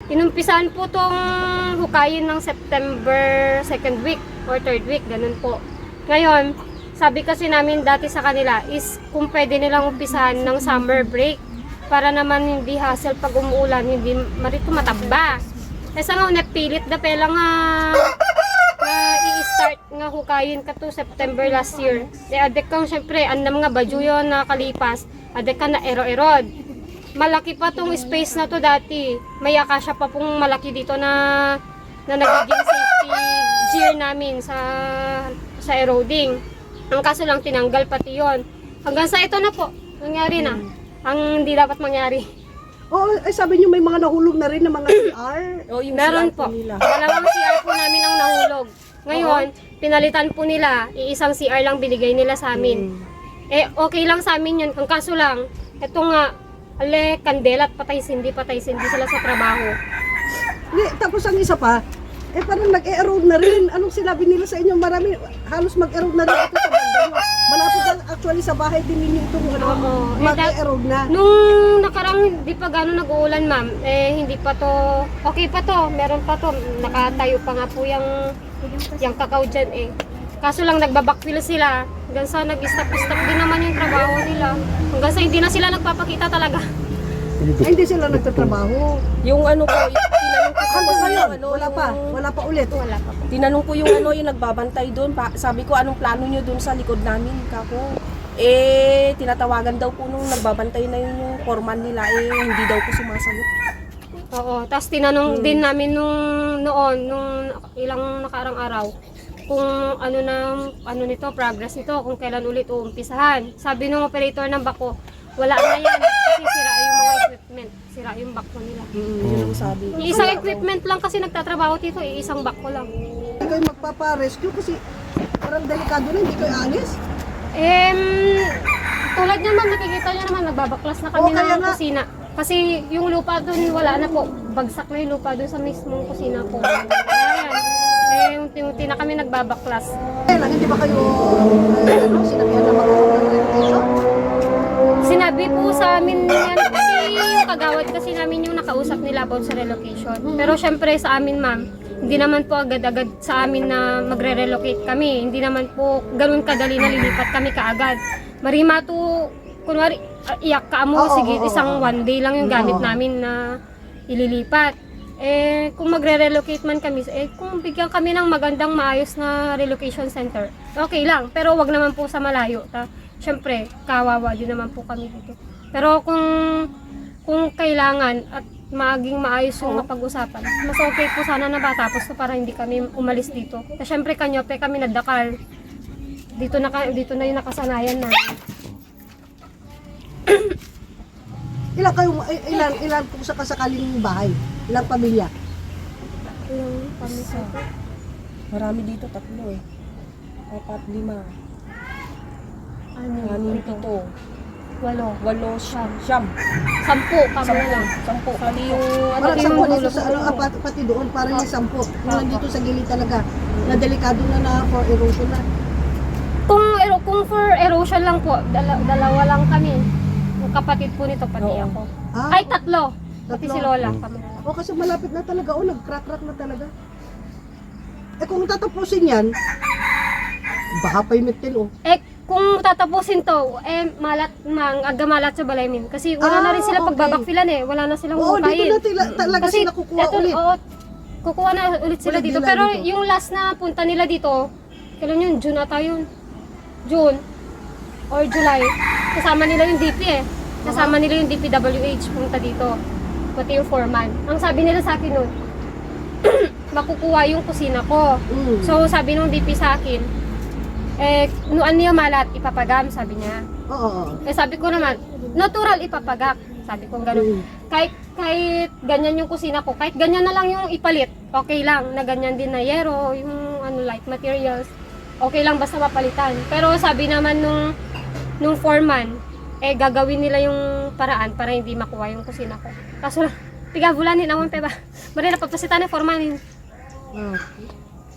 Inumpisahan po tong hukayin ng September 2nd week or 3rd week, ganun po. Ngayon, sabi kasi namin dati sa kanila is kung pwede nilang umpisahan ng summer break para naman hindi hassle pag umuulan, hindi marito mataba. Kaya nga napilit na pala nga i-start nga hukayin ka to September last year. Adek kang syempre, andam nga badyo yun nakalipas, adek ka na erod. Malaki pa tong space na to dati. May akasya pa pong malaki dito na nagiging safety gear namin sa eroding. Ang kaso lang tinanggal pati yon. Hanggang sa ito na po, nangyari na. Ang hindi dapat mangyari. Oh, ay sabi niyo may mga nahulog na rin ng mga CR. Oh, yung Meron CR po. nila. Dalawang CR po namin ang nahulog. Ngayon, pinalitan po nila. Iisang CR lang binigay nila sa amin. Eh, okay lang sa amin yun. Ang kaso lang, ito nga, kandela at patay sindi sila sa trabaho. Tapos ang isa pa, parang nag-erode na rin. Anong sinabi nila sa inyo? Marami, halos mag-erode na rin ito sa banda nyo. Malapit lang actually sa bahay din ninyo itong mag-erode na. Nung nakarang hindi pa gano'n nag-uulan, ma'am, hindi pa to, okay pa to, meron pa to, nakatayo pa nga po yung kakao dyan Kaso lang nagbabackfill sila, hanggang sa nag-stop din naman yung trabaho nila. Hanggang sa hindi na sila nagpapakita talaga. Ay, hindi sila nagtatrabaho. Yung tinanong ko Hanggang kasi ngayon, yung wala pa ulit. Wala pa po. tinanong ko yung yung nagbabantay doon. Sabi ko, anong plano nyo doon sa likod namin, kako? Tinatawagan daw po nung nagbabantay na yung foreman nila, hindi daw po sumasagot. Oo, tapos tinanong din namin nung ilang nakarang araw, kung ano nito, progress nito, kung kailan ulit uumpisahan. Sabi ng operator ng bako, wala na yan kasi sira yung mga equipment, sira yung bako nila. Yun ang sabi. Isang equipment lang kasi nagtatrabaho dito, isang bako lang. Hindi kayo magpapa-rescue kasi parang delikado na, hindi kayo alis. Tulad nyo ma'am, nakikita nyo naman, nagbabaklas na kami kaya ng nga. kusina. Kasi yung lupa doon, wala na po. Bagsak na yung lupa doon sa mismong kusina po. Kaya unti-unti na kami nagbabaklas. Hindi ba kayo sinabihan na mag-relocation? Sinabi po sa amin yan kasi yung kagawad kasi namin yung nakausap nila about sa relocation. Pero syempre sa amin ma'am, hindi naman po agad-agad sa amin na magre-relocate kami. Hindi naman po ganun kadali na lilipat kami kaagad. Marima to, kunwari, iyak ka mo, sige, isang one day lang yung gamit namin na ililipat. Kung magre-relocate man kami, kung bigyan kami ng magandang maayos na relocation center, okay lang. Pero wag naman po sa malayo. Siyempre, kawawa din naman po kami dito. Pero kung kailangan at maging maayos yung mapag-usapan, mas okay po sana na matapos to para hindi kami umalis dito. Kasi siyempre kanyope kami nadakal. Dito na yung nakasanayan na. Ilan kung sa kasakaling bahay? Ilang pamilya? Yung pamisa. Marami dito, 3 4, 5. Ano? 6, 7, 8. 8, 10. 10 kami na lang. 10. Pati yung Parang yung 10 dulo dito sa pati doon, parang yung 10. Yung nandito sa gilid talaga, na delikado na for erosion na. Kung for erosion lang po, dalawa lang kami. Yung kapatid po nito, pati Oo. ako. Ah, Ay, tatlo. Pati Tatlo. si Lola. Kami na lang. kasi malapit na talaga, nag-crack na talaga. Kung tatapusin yan, baka paimitin Kung tatapusin to, agamalat sa Balaymin. Kasi wala na rin sila okay. pagbabakfilan Wala na silang Oo, hukayin. dito na talaga Kasi sila kukuha eto, ulit. oo, kukuha na ulit sila Ulit dito. nila Pero dito. yung last na punta nila dito, kailan yun? June ata yun. June or July. Kasama nila yung DP Kasama nila yung DPWH punta dito. Pati yung foreman. Ang sabi nila sa akin nun, makukuha yung kusina ko. So sabi nung DP sa akin, nuan niya malat, ipapagam, sabi niya. Oo. Sabi ko naman, natural ipapagak. Sabi ko gano'n. Kahit ganyan yung kusina ko, kahit ganyan na lang yung ipalit, okay lang. Na ganyan din na yero, yung light materials, okay lang basta mapalitan. Pero sabi naman nung foreman, gagawin nila yung paraan para hindi makuha yung kusina ko. Kaso lang, tigabulanin naman pa ba? Marina papasitan ng foreman.